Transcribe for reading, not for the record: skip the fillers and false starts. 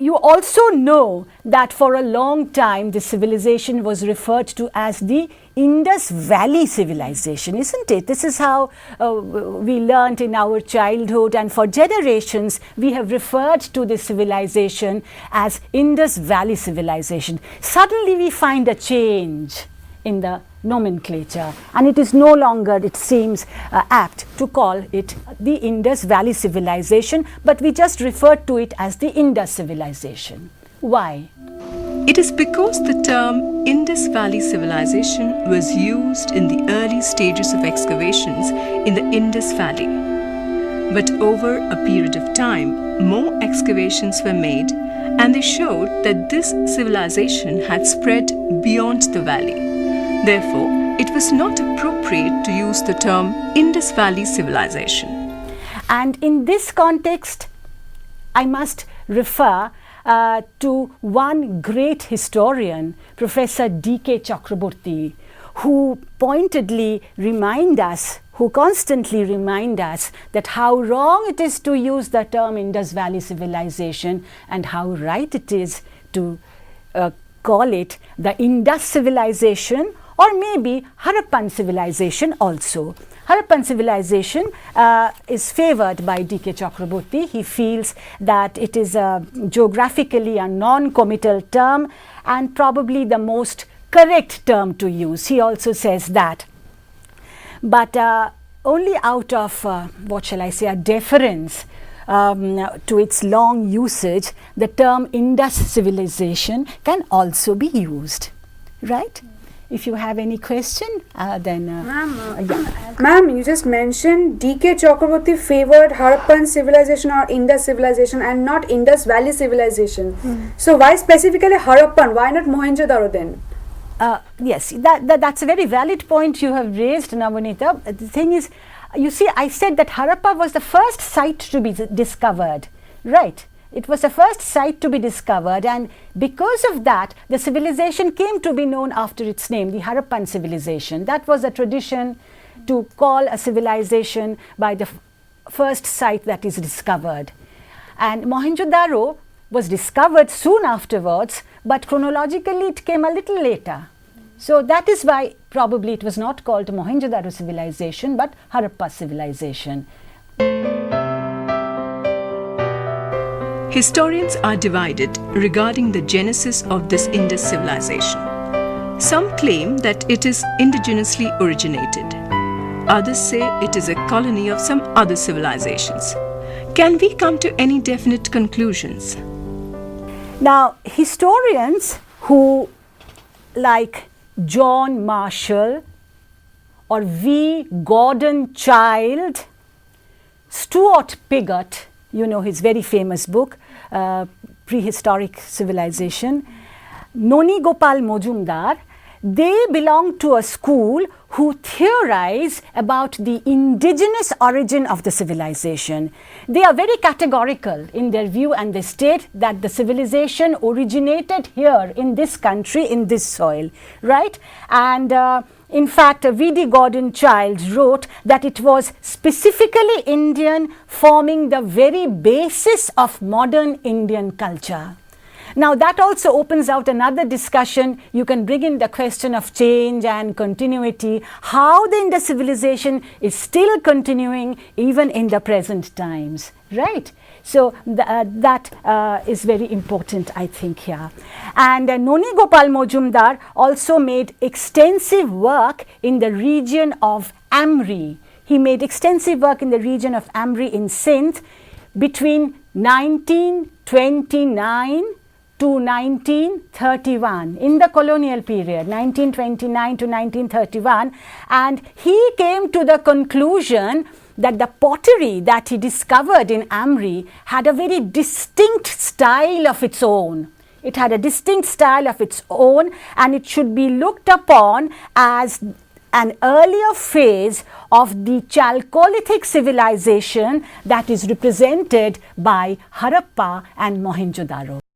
you also know that for a long time this civilization was referred to as the Indus Valley Civilization, isn't it? This is how we learnt in our childhood, and for generations we have referred to this civilization as Indus Valley Civilization. Suddenly we find a change in the nomenclature, and it is no longer, it seems apt to call it the Indus Valley Civilization, but we just refer to it as the Indus Civilization. Why? It is because the term Indus Valley Civilization was used in the early stages of excavations in the Indus Valley. But over a period of time, more excavations were made, and they showed that this civilization had spread beyond the valley. Therefore, it was not appropriate to use the term Indus Valley Civilization. And in this context, I must refer to one great historian, Professor D.K. Chakraborty, who pointedly who constantly remind us that how wrong it is to use the term Indus Valley Civilization and how right it is to call it the Indus Civilization, or maybe Harappan civilization also. Harappan civilization is favored by D.K. Chakraborty. He feels that it is geographically a non-committal term and probably the most correct term to use. He also says that. But only out of, what shall I say, a deference to its long usage, the term Indus civilization can also be used, right? If you have any question, then... Ma'am, you just mentioned D.K. Chakraborty favored Harappan civilization or Indus civilization and not Indus Valley civilization. So why specifically Harappan? Why not Mohenjo-daro then? Yes, that's a very valid point you have raised, Navanita. The thing is, you see, I said that Harappa was the first site to be discovered, right? It was the first site to be discovered, and because of that, the civilization came to be known after its name, the Harappan civilization. That was a tradition to call a civilization by the first site that is discovered. And Mohenjo-daro was discovered soon afterwards, but chronologically it came a little later. So that is why probably it was not called Mohenjo-daro civilization, but Harappa civilization. Historians are divided regarding the genesis of this Indus civilization. Some claim that it is indigenously originated. Others say it is a colony of some other civilizations. Can we come to any definite conclusions? Now, historians who, like John Marshall or V. Gordon Childe, Stuart Pigott, you know his very famous book, Prehistoric Civilization, Noni Gopal Mojumdar, they belong to a school who theorize about the indigenous origin of the civilization. They are very categorical in their view, and they state that the civilization originated here in this country, in this soil, right? And in fact, V.D. Gordon Childe wrote that it was specifically Indian, forming the very basis of modern Indian culture. Now, that also opens out another discussion. You can bring in the question of change and continuity, how the Indus civilization is still continuing even in the present times, right? So, that is very important, I think, here. And Noni Gopal Mojumdar also made extensive work in the region of Amri. He made extensive work in the region of Amri in Sindh between 1929 to 1931, in the colonial period, 1929 to 1931, and he came to the conclusion that the pottery that he discovered in Amri had a very distinct style of its own. It had a distinct style of its own, and it should be looked upon as an earlier phase of the Chalcolithic civilization that is represented by Harappa and Mohenjo-daro.